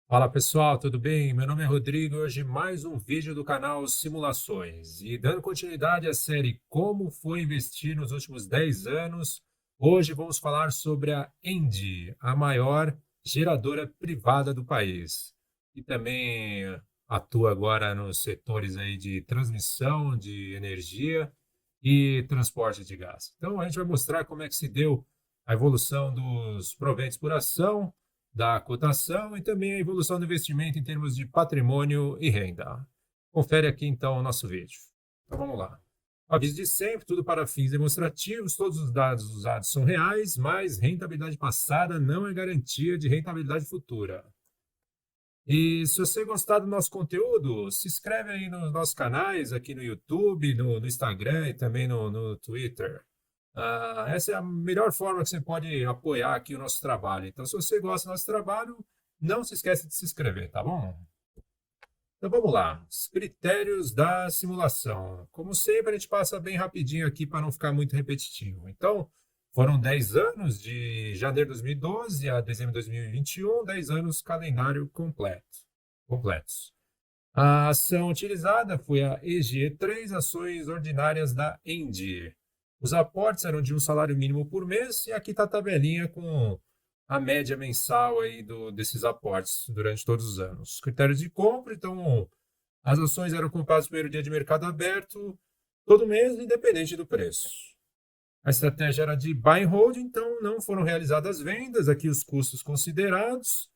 Fala pessoal, tudo bem? Meu nome é Rodrigo e hoje mais um vídeo do canal Simulações. E dando continuidade à série Como foi investir nos últimos 10 anos, hoje vamos falar sobre a Engie, a maior geradora privada do país. E também atua agora nos setores aí de transmissão de energia e transporte de gás. Então a gente vai mostrar como é que se deu a evolução dos proventos por ação, da cotação e também a evolução do investimento em termos de patrimônio e renda. Confere aqui então o nosso vídeo. Então vamos lá. Aviso de sempre, tudo para fins demonstrativos, todos os dados usados são reais, mas rentabilidade passada não é garantia de rentabilidade futura. E se você gostar do nosso conteúdo, se inscreve aí nos nossos canais, aqui no YouTube, no Instagram e também no Twitter. Essa é a melhor forma que você pode apoiar aqui o nosso trabalho. Então, se você gosta do nosso trabalho, não se esqueça de se inscrever, tá bom? Então vamos lá. Os critérios da simulação. Como sempre, a gente passa bem rapidinho aqui para não ficar muito repetitivo. Então, foram 10 anos, de janeiro de 2012 a dezembro de 2021, 10 anos calendário completos. A ação utilizada foi a EGE3, ações ordinárias da Engie. Os aportes eram de um salário mínimo por mês, e aqui está a tabelinha com a média mensal aí desses aportes durante todos os anos. Critérios de compra, então, as ações eram compradas no primeiro dia de mercado aberto, todo mês, independente do preço. A estratégia era de buy and hold, então não foram realizadas vendas, aqui os custos considerados.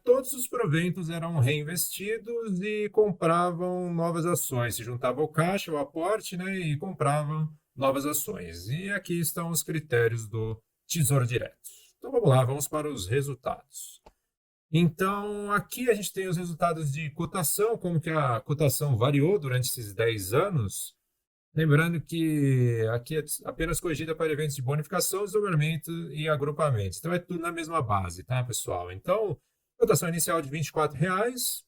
Todos os proventos eram reinvestidos e compravam novas ações, se juntava ao caixa, o aporte, né, e compravam novas ações. E aqui estão os critérios do Tesouro Direto. Então vamos lá, vamos para os resultados. Então aqui a gente tem os resultados de cotação, como que a cotação variou durante esses 10 anos. Lembrando que aqui é apenas corrigida para eventos de bonificação, desdobramento e agrupamentos. Então é tudo na mesma base, tá, pessoal? Então, cotação inicial de R$ 24,00,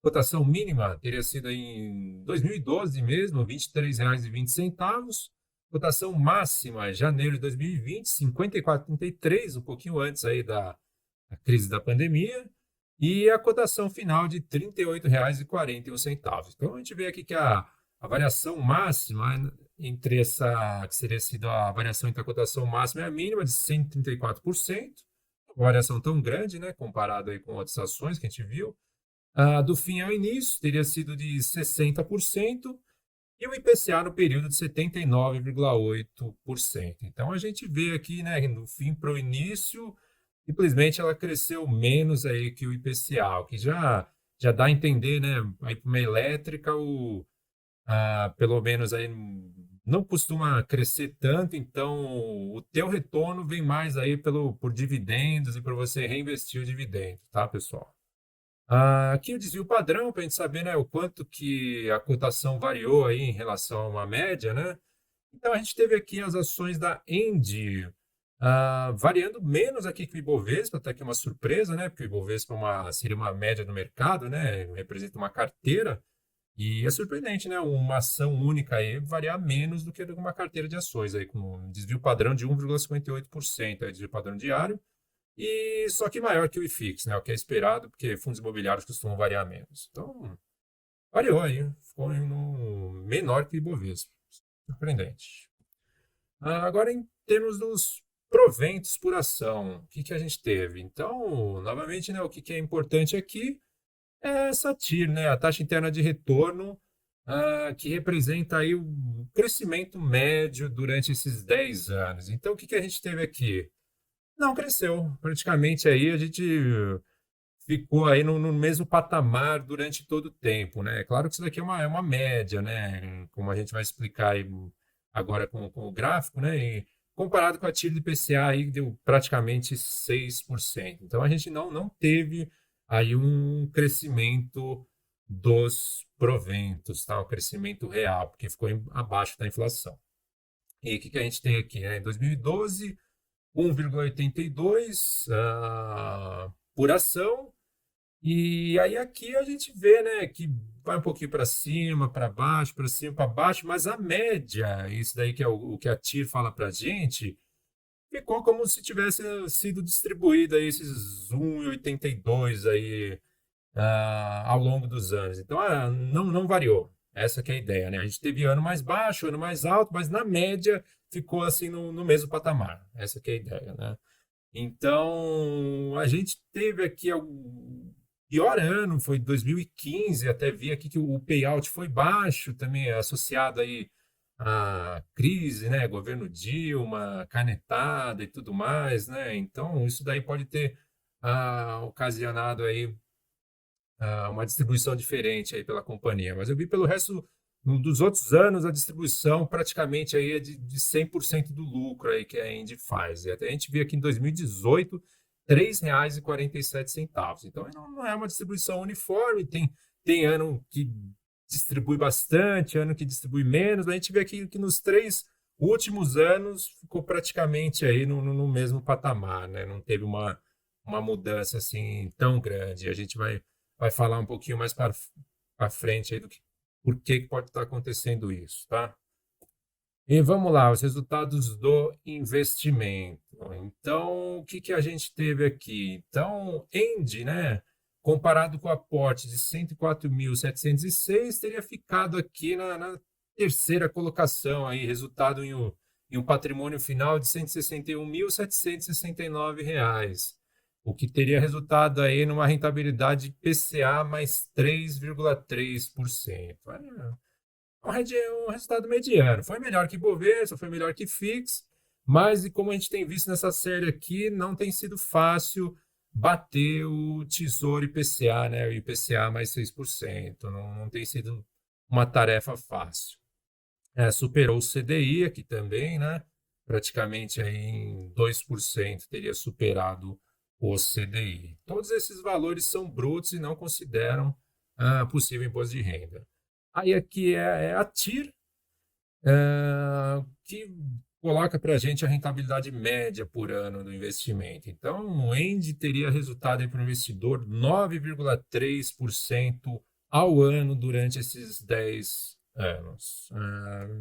cotação mínima teria sido em 2012 mesmo, R$ 23,20. Cotação máxima, janeiro de 2020, R$ 54,33, um pouquinho antes aí da crise da pandemia. E a cotação final de R$ 38,41. Então a gente vê aqui que a variação máxima entre essa, que seria sido a variação entre a cotação máxima e a mínima, de 134%, uma variação tão grande, né, comparado aí com outras ações que a gente viu. Do fim ao início, teria sido de 60%, e o IPCA no período de 79,8%. Então a gente vê aqui, né, no fim para o início, simplesmente ela cresceu menos aí que o IPCA, o que já dá a entender, né, aí para uma elétrica, pelo menos aí não costuma crescer tanto, então o teu retorno vem mais aí por dividendos e para você reinvestir o dividendo, tá, pessoal? Aqui o desvio padrão, para a gente saber, né, o quanto que a cotação variou aí em relação a uma média, né? Então a gente teve aqui as ações da Engie, variando menos aqui que o Ibovespa, até que é uma surpresa, né? Porque o Ibovespa seria uma média do mercado, né? Representa uma carteira. E é surpreendente, né? Uma ação única aí variar menos do que uma carteira de ações, aí, com um desvio padrão de 1,58%, aí, desvio padrão diário, e só que maior que o IFIX, né? O que é esperado, porque fundos imobiliários costumam variar menos. Então, variou aí, ficou no menor que o Ibovespa. Surpreendente. Agora, em termos dos proventos por ação, o que, que a gente teve? Então, novamente, né, o que, que é importante aqui é essa TIR, né, a taxa interna de retorno, que representa aí o crescimento médio durante esses 10 anos. Então, o que, que a gente teve aqui? Não cresceu. Praticamente aí a gente ficou aí no mesmo patamar durante todo o tempo, né? Claro que isso daqui é uma média, né? Como a gente vai explicar aí agora com o gráfico, né? E comparado com a TIR do IPCA aí deu praticamente 6%. Então a gente não teve aí um crescimento dos proventos, tá? Um crescimento real, porque ficou abaixo da inflação. E o que, que a gente tem aqui, né? Em 2012, 1,82 por ação. E aí aqui a gente vê, né, que vai um pouquinho para cima, para baixo, para cima, para baixo, mas a média, isso daí que é o que a TIR fala para a gente, ficou como se tivesse sido distribuído aí esses 1,82 aí ao longo dos anos. Então, não variou. Essa que é a ideia, né? A gente teve ano mais baixo, ano mais alto, mas na média ficou assim no mesmo patamar. Essa que é a ideia, né? Então, a gente teve aqui o pior ano, foi 2015, até vi aqui que o payout foi baixo, também associado aí à crise, né? Governo Dilma, canetada e tudo mais, né? Então, isso daí pode ter ocasionado aí uma distribuição diferente aí pela companhia. Mas eu vi pelo resto dos outros anos a distribuição praticamente aí é de 100% do lucro aí que a Indy faz. E até a gente viu aqui em 2018 R$ 3,47. Então não é uma distribuição uniforme, tem ano que distribui bastante, ano que distribui menos. A gente vê aqui que nos 3 últimos anos ficou praticamente aí no mesmo patamar, né? Não teve uma mudança assim tão grande. A gente vai falar um pouquinho mais para frente aí do que por que pode estar acontecendo isso, tá? E vamos lá, os resultados do investimento. Então, o que a gente teve aqui? Então, End, né, comparado com o aporte de 104.706, teria ficado aqui na terceira colocação, aí, resultado em um patrimônio final de R$ 161.769, o que teria resultado aí numa rentabilidade PCA mais 3,3%. Um resultado mediano. Foi melhor que Bovespa, foi melhor que FIX, mas e como a gente tem visto nessa série aqui, não tem sido fácil bater o Tesouro IPCA, né? O IPCA mais 6%. Não tem sido uma tarefa fácil. Superou o CDI aqui também, né? Praticamente aí em 2% teria superado o CDI. Todos esses valores são brutos e não consideram possível imposto de renda. Aí aqui é a TIR, que coloca para a gente a rentabilidade média por ano do investimento. Então, o END teria resultado para o investidor 9,3% ao ano durante esses 10 anos.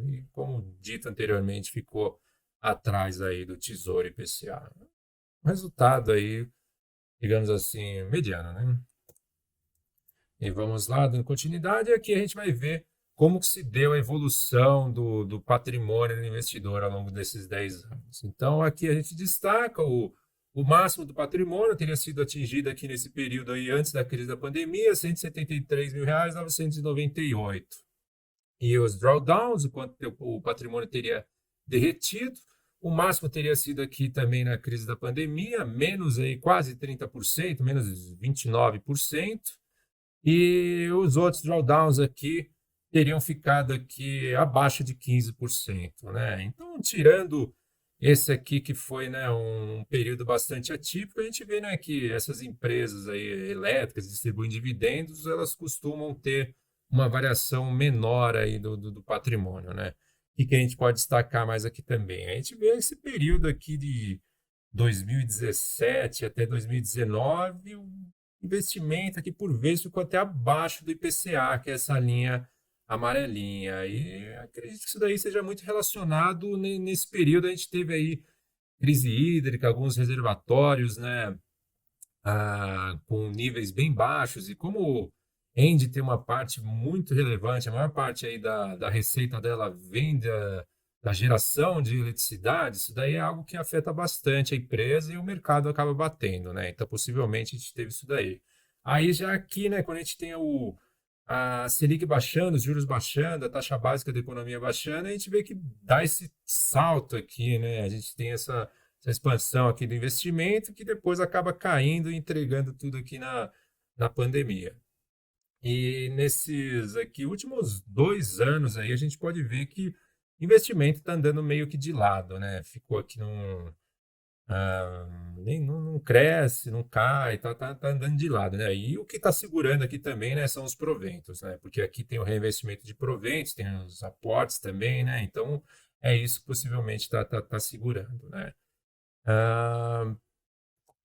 E como dito anteriormente, ficou atrás aí do Tesouro IPCA. Resultado aí, digamos assim, mediano, né? E vamos lá, dando continuidade, aqui a gente vai ver como que se deu a evolução do patrimônio do investidor ao longo desses 10 anos. Então, aqui a gente destaca o máximo do patrimônio teria sido atingido aqui nesse período aí antes da crise da pandemia, R$ 173.998. E os drawdowns, o quanto o patrimônio teria derretido, o máximo teria sido aqui também na crise da pandemia, menos aí quase 30%, menos 29%. E os outros drawdowns aqui teriam ficado aqui abaixo de 15%, né? Então, tirando esse aqui que foi, né, um período bastante atípico, a gente vê, né, que essas empresas aí elétricas distribuem dividendos, elas costumam ter uma variação menor aí do patrimônio, né? E que a gente pode destacar mais aqui também. A gente vê esse período aqui de 2017 até 2019, investimento aqui por vezes ficou até abaixo do IPCA, que é essa linha amarelinha. E acredito que isso daí seja muito relacionado nesse período. A gente teve aí crise hídrica, alguns reservatórios, né, com níveis bem baixos. E como Engie tem uma parte muito relevante, a maior parte aí da receita dela vem da geração de eletricidade, isso daí é algo que afeta bastante a empresa e o mercado acaba batendo, né? Então, possivelmente, a gente teve isso daí. Aí, já aqui, né, quando a gente tem a Selic baixando, os juros baixando, a taxa básica da economia baixando, a gente vê que dá esse salto aqui, né? A gente tem essa expansão aqui do investimento que depois acaba caindo e entregando tudo aqui na pandemia. E nesses aqui últimos 2 anos aí, a gente pode ver que investimento está andando meio que de lado, né? Ficou aqui não cresce, não cai, tá andando de lado, né? E o que está segurando aqui também, né, são os proventos, né? Porque aqui tem o reinvestimento de proventos, tem os aportes também, né? Então é isso que possivelmente está segurando, né? Ah,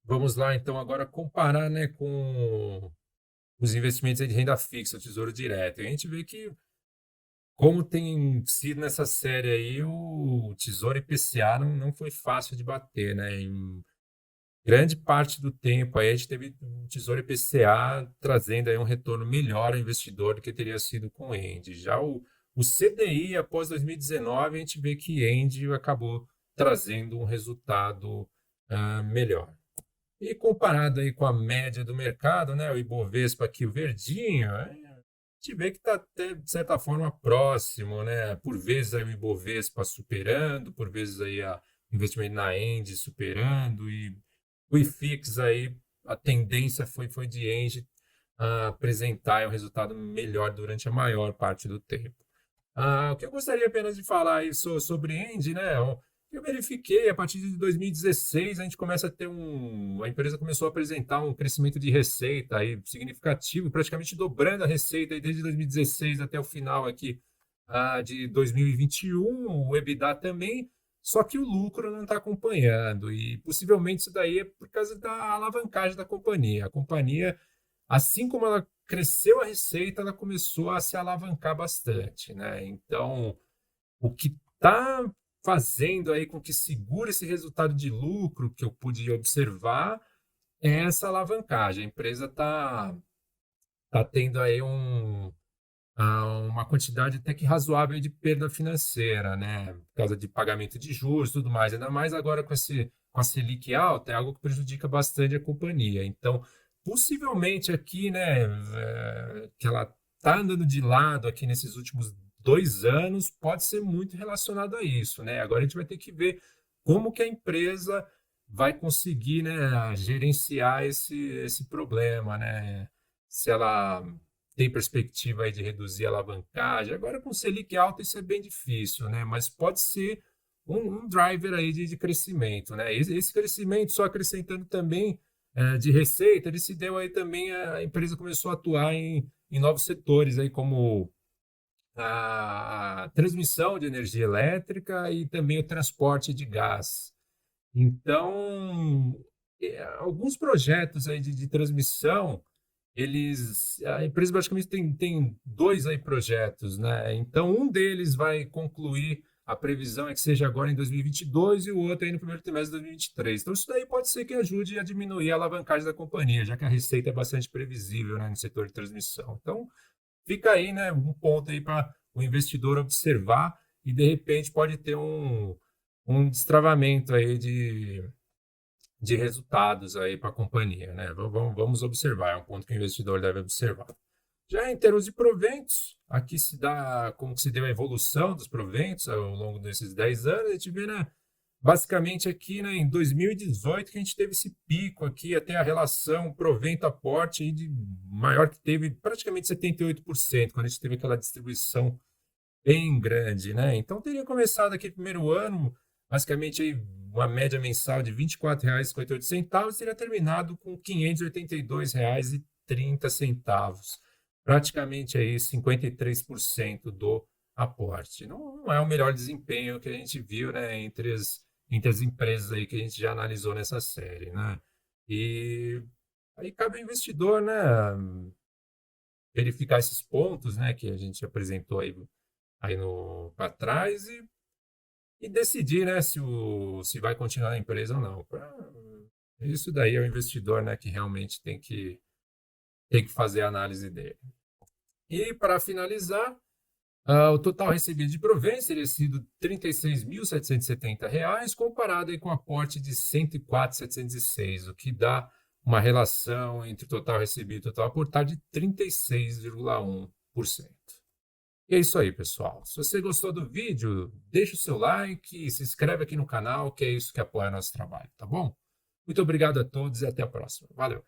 vamos lá, então, agora comparar, né, com os investimentos aí de renda fixa, o Tesouro Direto. E a gente vê que, como tem sido nessa série aí, o Tesouro IPCA não foi fácil de bater, né? Em grande parte do tempo aí a gente teve o Tesouro IPCA trazendo aí um retorno melhor ao investidor do que teria sido com o Endy. Já o CDI, após 2019, a gente vê que Endy acabou trazendo um resultado melhor. E comparado aí com a média do mercado, né, o Ibovespa aqui, o verdinho, a gente vê que está até, de certa forma, próximo, né? Por vezes aí o Ibovespa superando, por vezes aí o investimento na Endy superando, e o IFIX aí, a tendência foi de Engie apresentar um resultado melhor durante a maior parte do tempo. O que eu gostaria apenas de falar aí sobre Engie, né? Eu verifiquei, a partir de 2016, a gente começa a ter a empresa começou a apresentar um crescimento de receita aí significativo, praticamente dobrando a receita aí desde 2016 até o final aqui de 2021, o EBITDA também, só que o lucro não está acompanhando, e possivelmente isso daí é por causa da alavancagem da companhia. A companhia, assim como ela cresceu a receita, ela começou a se alavancar bastante, né? Então, o que está fazendo aí com que segure esse resultado de lucro que eu pude observar é essa alavancagem. A empresa tá tendo aí uma quantidade até que razoável de perda financeira, né? Por causa de pagamento de juros e tudo mais. Ainda mais agora com a Selic alta, é algo que prejudica bastante a companhia. Então, possivelmente aqui, né, que ela está andando de lado aqui nesses últimos 2 anos, pode ser muito relacionado a isso, né? Agora a gente vai ter que ver como que a empresa vai conseguir, né, gerenciar esse problema, né? Se ela tem perspectiva aí de reduzir a alavancagem. Agora, com Selic alta, isso é bem difícil, né? Mas pode ser um driver aí de crescimento, né? Esse crescimento, só acrescentando também de receita, ele se deu aí também, a empresa começou a atuar em novos setores, aí como a transmissão de energia elétrica e também o transporte de gás. Então, alguns projetos aí de transmissão, a empresa basicamente tem dois aí projetos, né? Então, um deles vai concluir, a previsão é que seja agora em 2022 e o outro aí no primeiro trimestre de 2023. Então, isso daí pode ser que ajude a diminuir a alavancagem da companhia, já que a receita é bastante previsível, né, no setor de transmissão. Então, fica aí, né, um ponto aí para o investidor observar e, de repente, pode ter um destravamento aí de resultados aí para a companhia, né? Vamos observar, é um ponto que o investidor deve observar. Já em termos de proventos, aqui se dá como que se deu a evolução dos proventos ao longo desses 10 anos. A gente vê, né, basicamente aqui, né, em 2018 que a gente teve esse pico aqui, até a relação provento-aporte aí de maior, que teve praticamente 78%, quando a gente teve aquela distribuição bem grande, né? Então teria começado aqui primeiro ano, basicamente aí uma média mensal de R$ 24,58, teria terminado com R$ 582,30, praticamente aí 53% do aporte. Não é o melhor desempenho que a gente viu, né, entre as empresas aí que a gente já analisou nessa série, né? E aí cabe ao investidor, né, verificar esses pontos, né, que a gente apresentou aí no para trás e decidir, né, se vai continuar na empresa ou não. Isso daí é o investidor, né, que realmente tem que fazer a análise dele. E para finalizar, o total recebido de proventos teria sido R$ 36.770, comparado aí com o aporte de R$ 104.706, o que dá uma relação entre o total recebido e o total aportado de 36,1%. E é isso aí, pessoal. Se você gostou do vídeo, deixa o seu like e se inscreve aqui no canal, que é isso que apoia nosso trabalho, tá bom? Muito obrigado a todos e até a próxima. Valeu!